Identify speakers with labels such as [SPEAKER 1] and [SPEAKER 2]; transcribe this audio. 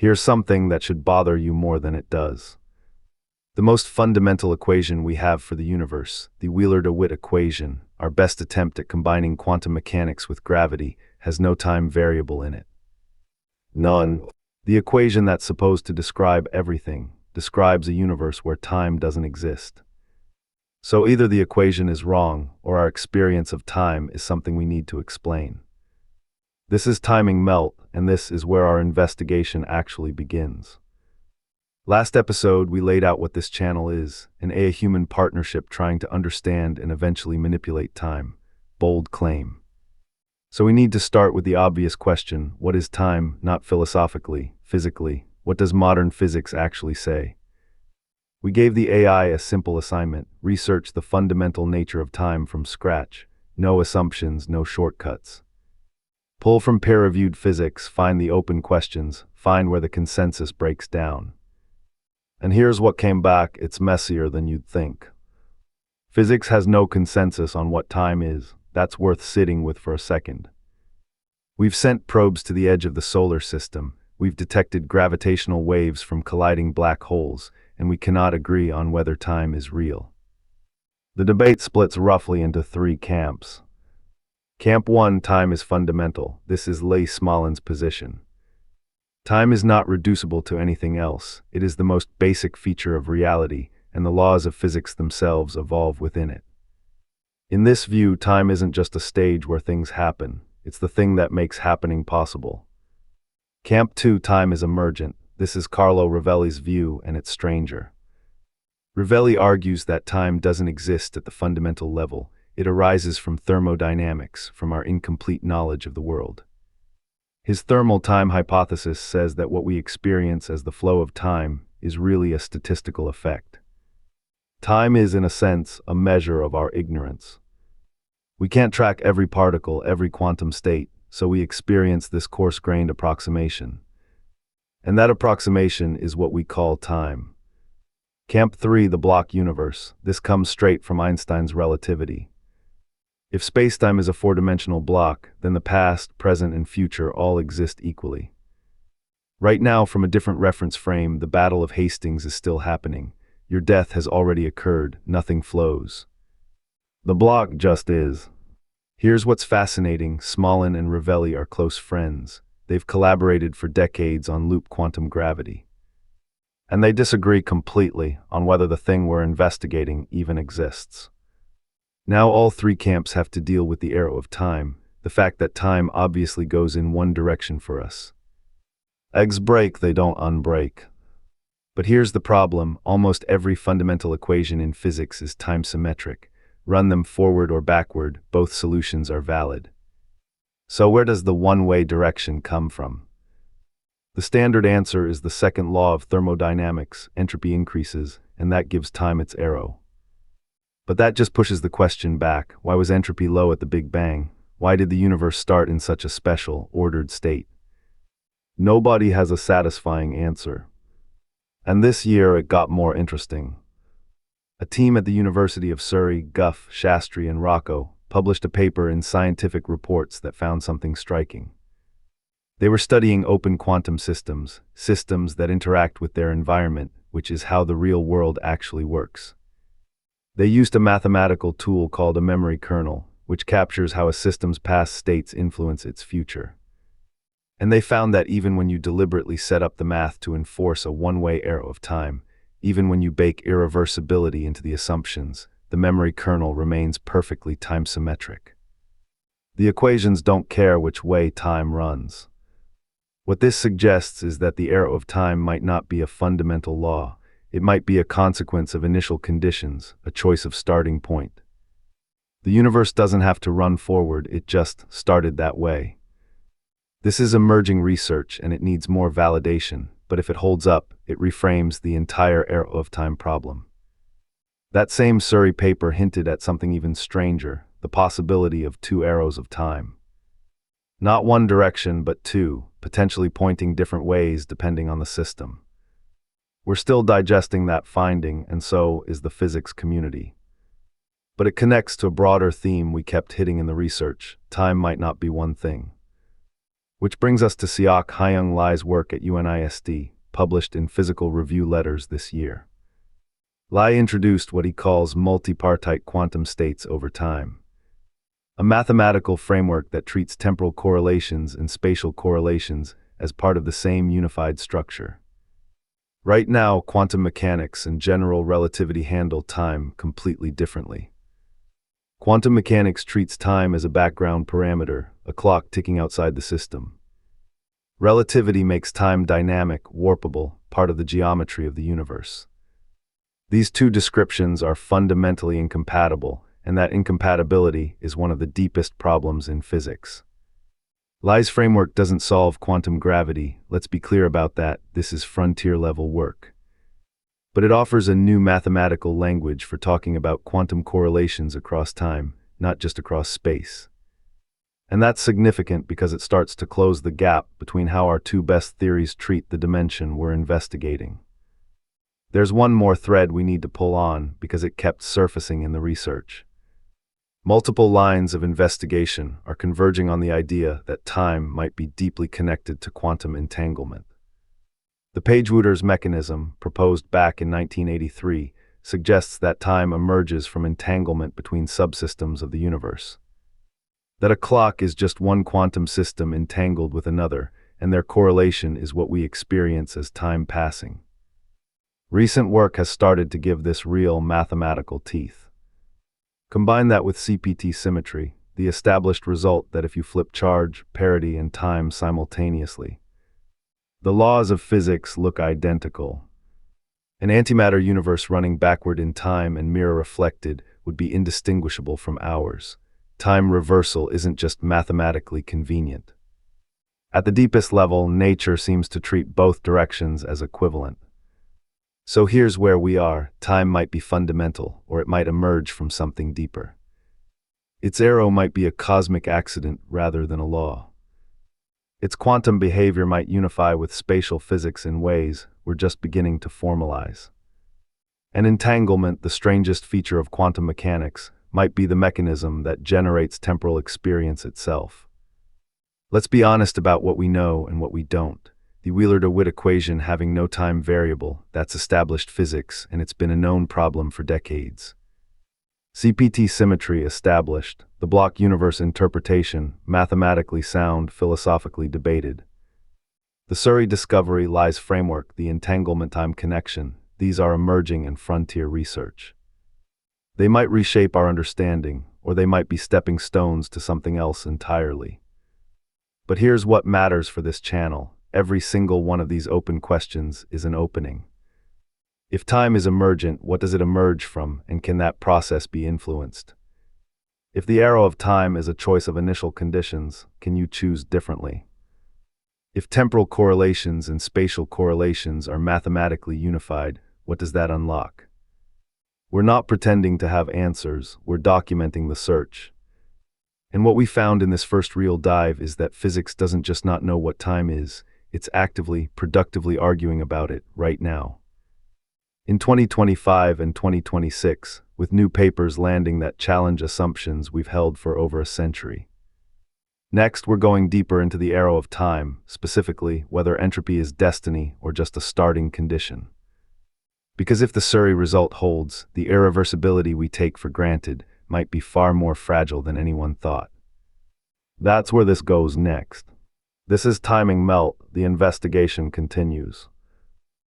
[SPEAKER 1] Here's something that should bother you more than it does. The most fundamental equation we have for the universe, the Wheeler-DeWitt equation, our best attempt at combining quantum mechanics with gravity, has no time variable in it. None. The equation that's supposed to describe everything describes a universe where time doesn't exist. So either the equation is wrong, or our experience of time is something we need to explain. This is Timing Melt, and this is where our investigation actually begins. Last episode, we laid out what this channel is, an AI-human partnership trying to understand and eventually manipulate time. Bold claim. So we need to start with the obvious question, what is time, not philosophically, physically? What does modern physics actually say? We gave the AI a simple assignment, research the fundamental nature of time from scratch. No assumptions, no shortcuts. Pull from peer-reviewed physics, find the open questions, find where the consensus breaks down. And here's what came back, it's messier than you'd think. Physics has no consensus on what time is. That's worth sitting with for a second. We've sent probes to the edge of the solar system, we've detected gravitational waves from colliding black holes, and we cannot agree on whether time is real. The debate splits roughly into three camps. Camp 1, time is fundamental. This is Lee Smolin's position. Time is not reducible to anything else. It is the most basic feature of reality, and the laws of physics themselves evolve within it. In this view, time isn't just a stage where things happen. It's the thing that makes happening possible. Camp 2, time is emergent. This is Carlo Rovelli's view, and it's stranger. Rovelli argues that time doesn't exist at the fundamental level. It arises from thermodynamics, from our incomplete knowledge of the world. His thermal time hypothesis says that what we experience as the flow of time is really a statistical effect. Time is, in a sense, a measure of our ignorance. We can't track every particle, every quantum state, so we experience this coarse-grained approximation. And that approximation is what we call time. Camp 3, the block universe. This comes straight from Einstein's relativity. If spacetime is a four-dimensional block, then the past, present, and future all exist equally. Right now, from a different reference frame, the Battle of Hastings is still happening. Your death has already occurred, nothing flows. The block just is. Here's what's fascinating, Smolin and Rovelli are close friends. They've collaborated for decades on loop quantum gravity. And they disagree completely on whether the thing we're investigating even exists. Now all three camps have to deal with the arrow of time, the fact that time obviously goes in one direction for us. Eggs break, they don't unbreak. But here's the problem, almost every fundamental equation in physics is time-symmetric. Run them forward or backward, both solutions are valid. So where does the one-way direction come from? The standard answer is the second law of thermodynamics, entropy increases, and that gives time its arrow. But that just pushes the question back, why was entropy low at the Big Bang? Why did the universe start in such a special, ordered state? Nobody has a satisfying answer. And this year it got more interesting. A team at the University of Surrey, Guff, Shastri, and Rocco, published a paper in Scientific Reports that found something striking. They were studying open quantum systems, systems that interact with their environment, which is how the real world actually works. They used a mathematical tool called a memory kernel, which captures how a system's past states influence its future. And they found that even when you deliberately set up the math to enforce a one-way arrow of time, even when you bake irreversibility into the assumptions, the memory kernel remains perfectly time-symmetric. The equations don't care which way time runs. What this suggests is that the arrow of time might not be a fundamental law. It might be a consequence of initial conditions, a choice of starting point. The universe doesn't have to run forward, it just started that way. This is emerging research and it needs more validation, but if it holds up, it reframes the entire arrow of time problem. That same Surrey paper hinted at something even stranger, the possibility of two arrows of time. Not one direction, but two, potentially pointing different ways depending on the system. We're still digesting that finding, and so is the physics community. But it connects to a broader theme we kept hitting in the research. Time might not be one thing. Which brings us to Seok Hyung Lie's work at UNIST, published in Physical Review Letters this year. Lie introduced what he calls multipartite quantum states over time, a mathematical framework that treats temporal correlations and spatial correlations as part of the same unified structure. Right now, quantum mechanics and general relativity handle time completely differently. Quantum mechanics treats time as a background parameter, a clock ticking outside the system. Relativity makes time dynamic, warpable, part of the geometry of the universe. These two descriptions are fundamentally incompatible, and that incompatibility is one of the deepest problems in physics. Lie's framework doesn't solve quantum gravity, let's be clear about that, this is frontier-level work. But it offers a new mathematical language for talking about quantum correlations across time, not just across space. And that's significant because it starts to close the gap between how our two best theories treat the dimension we're investigating. There's one more thread we need to pull on because it kept surfacing in the research. Multiple lines of investigation are converging on the idea that time might be deeply connected to quantum entanglement. The Page-Wouters mechanism, proposed back in 1983, suggests that time emerges from entanglement between subsystems of the universe. That a clock is just one quantum system entangled with another, and their correlation is what we experience as time passing. Recent work has started to give this real mathematical teeth. Combine that with CPT symmetry, the established result that if you flip charge, parity, and time simultaneously, the laws of physics look identical. An antimatter universe running backward in time and mirror reflected would be indistinguishable from ours. Time reversal isn't just mathematically convenient. At the deepest level, nature seems to treat both directions as equivalent. So here's where we are. Time might be fundamental, or it might emerge from something deeper. Its arrow might be a cosmic accident rather than a law. Its quantum behavior might unify with spatial physics in ways we're just beginning to formalize. And entanglement, the strangest feature of quantum mechanics, might be the mechanism that generates temporal experience itself. Let's be honest about what we know and what we don't. The Wheeler-DeWitt equation having no time variable, that's established physics, and it's been a known problem for decades. CPT symmetry established, the block universe interpretation, mathematically sound, philosophically debated. The Surrey discovery, Lie's framework, the entanglement-time connection, these are emerging and frontier research. They might reshape our understanding, or they might be stepping stones to something else entirely. But here's what matters for this channel. Every single one of these open questions is an opening. If time is emergent, what does it emerge from, and can that process be influenced? If the arrow of time is a choice of initial conditions, can you choose differently? If temporal correlations and spatial correlations are mathematically unified, what does that unlock? We're not pretending to have answers, we're documenting the search. And what we found in this first real dive is that physics doesn't just not know what time is, it's actively, productively arguing about it right now. In 2025 and 2026, with new papers landing that challenge assumptions we've held for over a century. Next, we're going deeper into the arrow of time, specifically whether entropy is destiny or just a starting condition. Because if the Surrey result holds, the irreversibility we take for granted might be far more fragile than anyone thought. That's where this goes next. This is Timing Melt, the investigation continues.